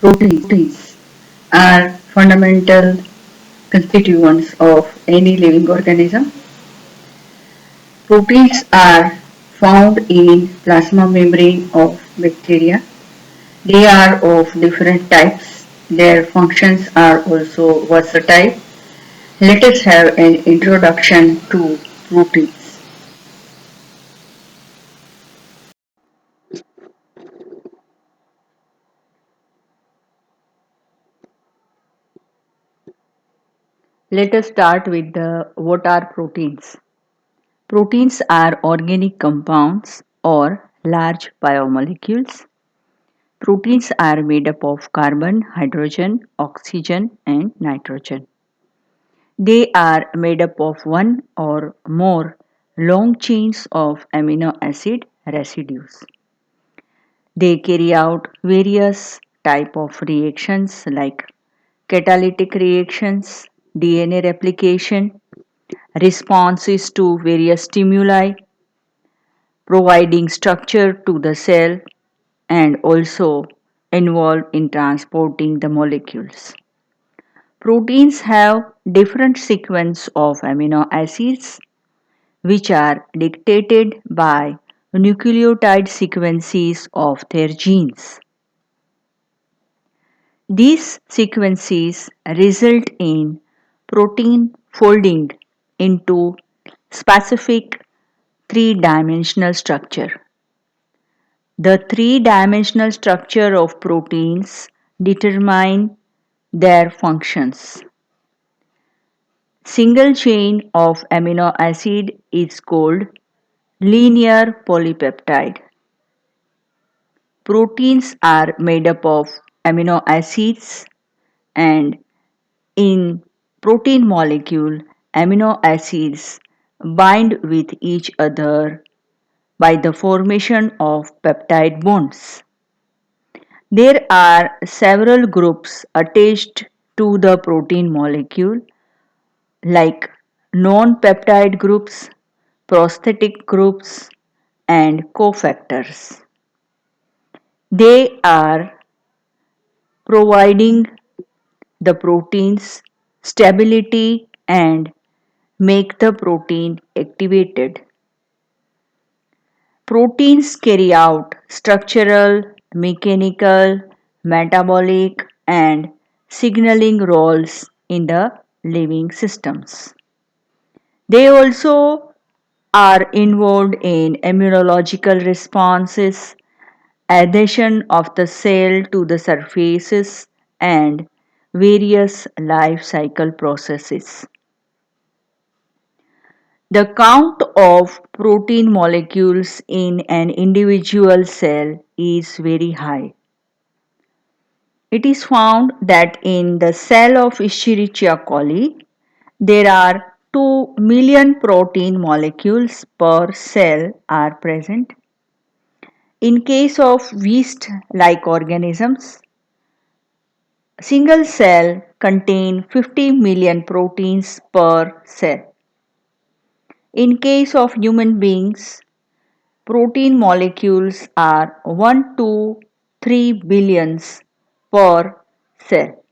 Proteins are fundamental constituents of any living organism. Proteins are found in plasma membrane of bacteria. They are of different types. Their functions are also versatile. Let us have an introduction to proteins. Let us start with the what are proteins. Proteins are organic compounds or large biomolecules. Proteins are made up of carbon, hydrogen, oxygen, and nitrogen. They are made up of one or more long chains of amino acid residues. They carry out various type of reactions like catalytic reactions, DNA replication, responses to various stimuli, providing structure to the cell and also involved in transporting the molecules. Proteins have different sequence of amino acids which are dictated by nucleotide sequences of their genes. These sequences result in protein folding into specific three-dimensional structure. The three-dimensional structure of proteins determine their functions. Single chain of amino acid is called linear polypeptide. Proteins are made up of amino acids and in protein molecule amino acids bind with each other by the formation of peptide bonds. There are several groups attached to the protein molecule like non-peptide groups, prosthetic groups, and cofactors. They are providing the proteins stability and make the protein activated. Proteins carry out structural, mechanical, metabolic, and signaling roles in the living systems. They also are involved in immunological responses, adhesion of the cell to the surfaces, and various life cycle processes. The count of protein molecules in an individual cell is very high. It is found that in the cell of Escherichia coli, there are 2 million protein molecules per cell are present. In case of yeast-like organisms, single cell contain 50 million proteins per cell. In case of human beings, protein molecules are 1 to 3 billions per cell.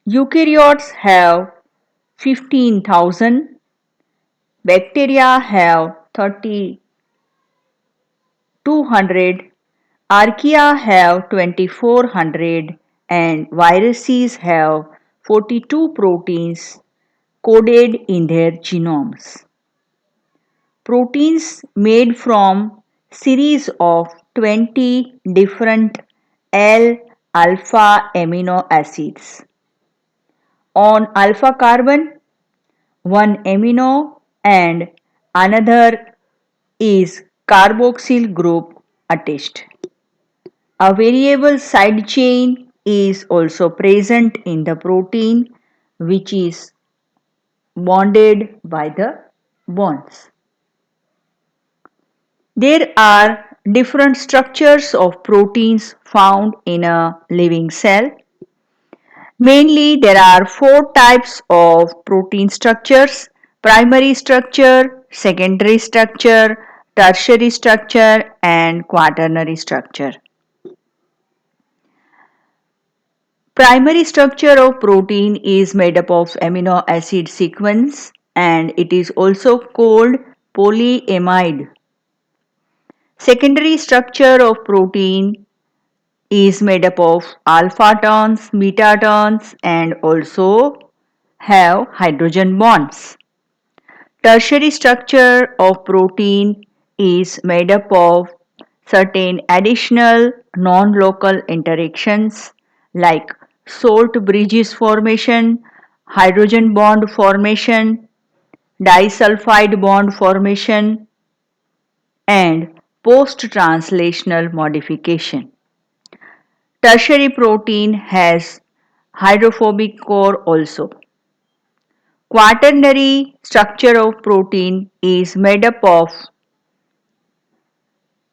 Eukaryotes have 15,000, bacteria have 3,200, archaea have 2,400, and viruses have 42 proteins coded in their genomes. Proteins made from series of 20 different L-alpha amino acids. On alpha carbon, one amino and another is carboxyl group attached. A variable side chain is also present in the protein which is bonded by the bonds. There are different structures of proteins found in a living cell. Mainly, there are four types of protein structures: primary structure, secondary structure, tertiary structure, and quaternary structure. Primary structure of protein is made up of amino acid sequence and it is also called polyamide. Secondary structure of protein is made up of alpha turns, beta turns and also have hydrogen bonds. Tertiary structure of protein is made up of certain additional non-local interactions like salt bridges formation, hydrogen bond formation, disulfide bond formation, and post-translational modification. Tertiary protein has hydrophobic core also. Quaternary structure of protein is made up of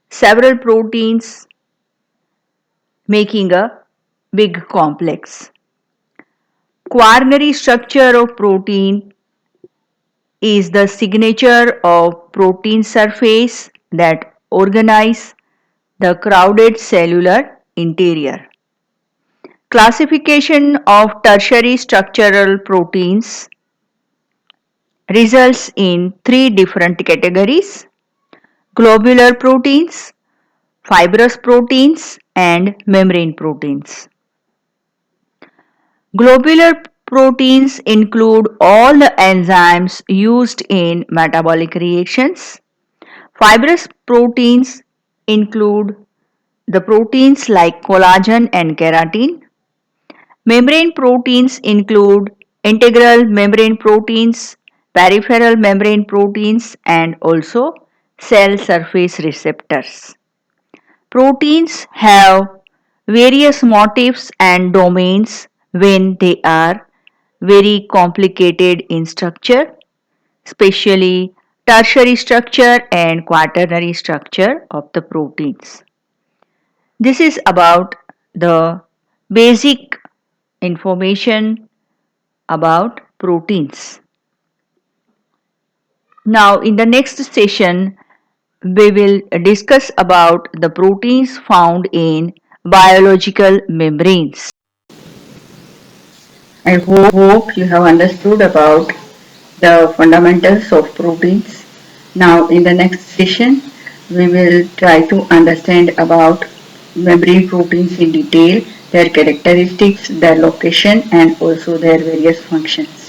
several proteins making a big complex. Quaternary structure of protein is the signature of protein surface that organize the crowded cellular interior. Classification of tertiary structural proteins results in three different categories: globular proteins, fibrous proteins, and membrane proteins. Globular proteins include all the enzymes used in metabolic reactions. Fibrous proteins include the proteins like collagen and keratin. Membrane proteins include integral membrane proteins, peripheral membrane proteins, and also cell surface receptors. Proteins have various motifs and domains when they are very complicated in structure, especially tertiary structure and quaternary structure of the proteins. This is about the basic information about proteins. Now in the next session we will discuss about the proteins found in biological membranes. I hope you have understood about the fundamentals of proteins. Now in the next session, we will try to understand about membrane proteins in detail, their characteristics, their location and also their various functions.